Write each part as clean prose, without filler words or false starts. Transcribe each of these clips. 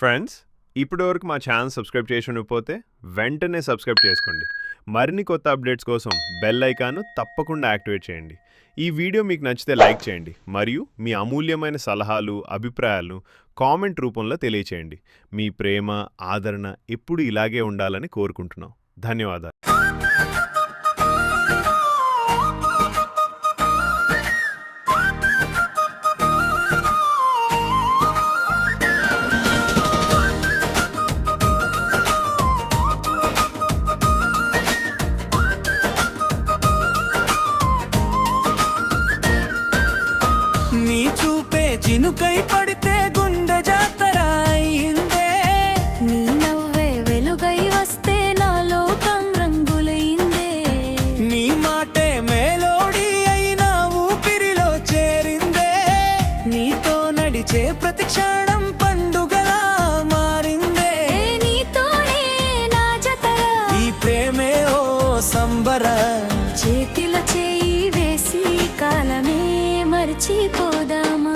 Friends, ఇప్పటివరకు మా channel subscribe చేసి ఉండకపోతే వెంటనే సబ్స్క్రైబ్ చేసుకోండి. మరిన్ని కొత్త అప్డేట్స్ కోసం బెల్ ఐకాన్ను తప్పకుండా యాక్టివేట్ చేయండి. ఈ వీడియో మీకు నచ్చితే లైక్ చేయండి మరియు మీ అమూల్యమైన సలహాలు, అభిప్రాయాలను కామెంట్ రూపంలో తెలియచేయండి. మీ ప్రేమ, ఆదరణ ఎప్పుడు ఇలాగే ఉండాలని కోరుకుంటున్నాం. ధన్యవాదాలు. నీ చూపే చినుకై పడితే గుండె జాతర అయిందే. నీ నవ్వే వెలుగై వస్తే నా లోకం రంగులైందే. నీ మాటే మేలోడి అయినా ఊపిరిలో చేరిందే. నీతో నడిచే ప్రతి క్షణం పండుగలా మారిందే. నీతోనే నా జతరా ఈ ప్రేమే ఓ సంబర. చేతిలో చేయి వేసి కాలమే మర్చిపోదామా?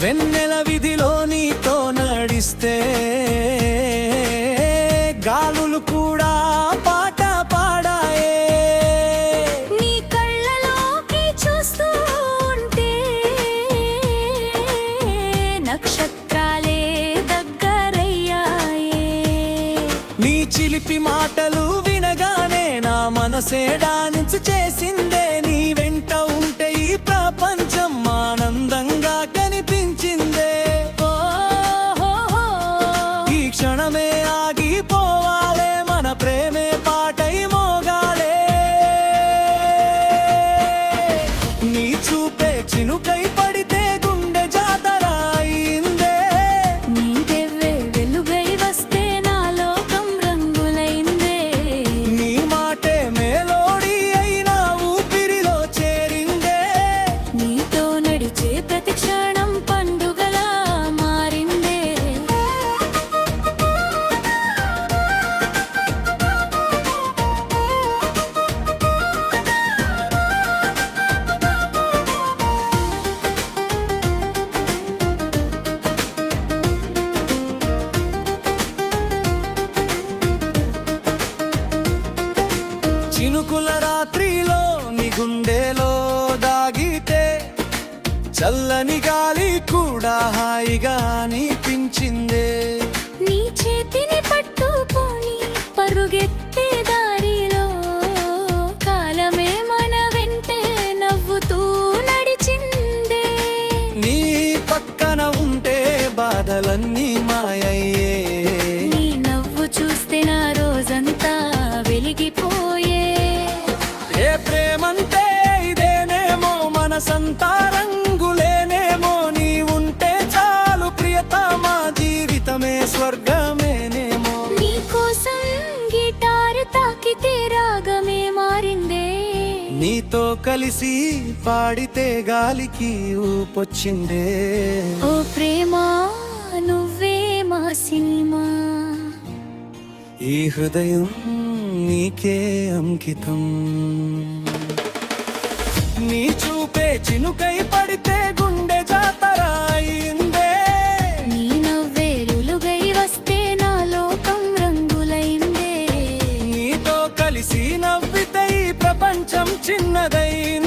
వెన్నెల విధిలో నీతో నడిస్తే గాలులు కూడా పాట పాడాయే. నీ కళ్ళలోకి చూస్తూ ఉంటే నక్షత్రాలే దగ్గరయ్యాయే. నీ చిలిపి మాటలు వినగానే నా మనసే డాన్స్ చేసిందే. నీ వెంట ఉంటే ఈ ప్రపంచం ఆనందంగా కనిపించిందే. ఓ హో హో. ఈ క్షణమే ఆగిపోవాలే, మన ప్రేమే పాటై మోగాలే. నీ చూపే చినుకై పడితే గుండె జాతర అయిందే. నీ దెవ్వే వెలుగై వస్తే నా లోకం రంగులైందే. నీ మాటే మేలోడి అయినా ఊపిరిలో చేరిందే. నీతో నడిచే ప్రతి క్షణం పండుగలా మారిందే. చినుకుల రాత్రిలో నీ గుండెలో దాగితే చల్లని గాలి కూడా హాయిగా అనిపించిందే. నీ చేతిని పట్టుకొని పరుగెత్తే దారిలో కాలమే మన వెంటే నవ్వుతూ నడిచిందే. నీ పక్కన ఉంటే బాధలన్నీ మాయయ్యే. నీ నవ్వు చూస్తే నా రోజంతా వెలిగిపోయే. ఏ ప్రేమంటే ఇదేనేమో, మనసంతా రంగులేనేమో. నీ ఉంటే చాలు ప్రియతమా, జీవితమే స్వర్గమేనేమో. నీ కోసం గిటారు తాకితే రాగమే మారిందే. నీతో కలిసి పాడితే గాలికి ఊపొచ్చిందే. ఓ ప్రేమా, నువ్వే మా సినిమా. ఈ హృదయం నీకే అంకితం. నీ చూపే చినుకై పడితే గుండె జాతర అయిందే. నీ నవ్వే వెలుగై వస్తే నా లోకం రంగులైందే. నీతో కలిసి నవ్వితే ఈ ప్రపంచం చిన్నదైందే.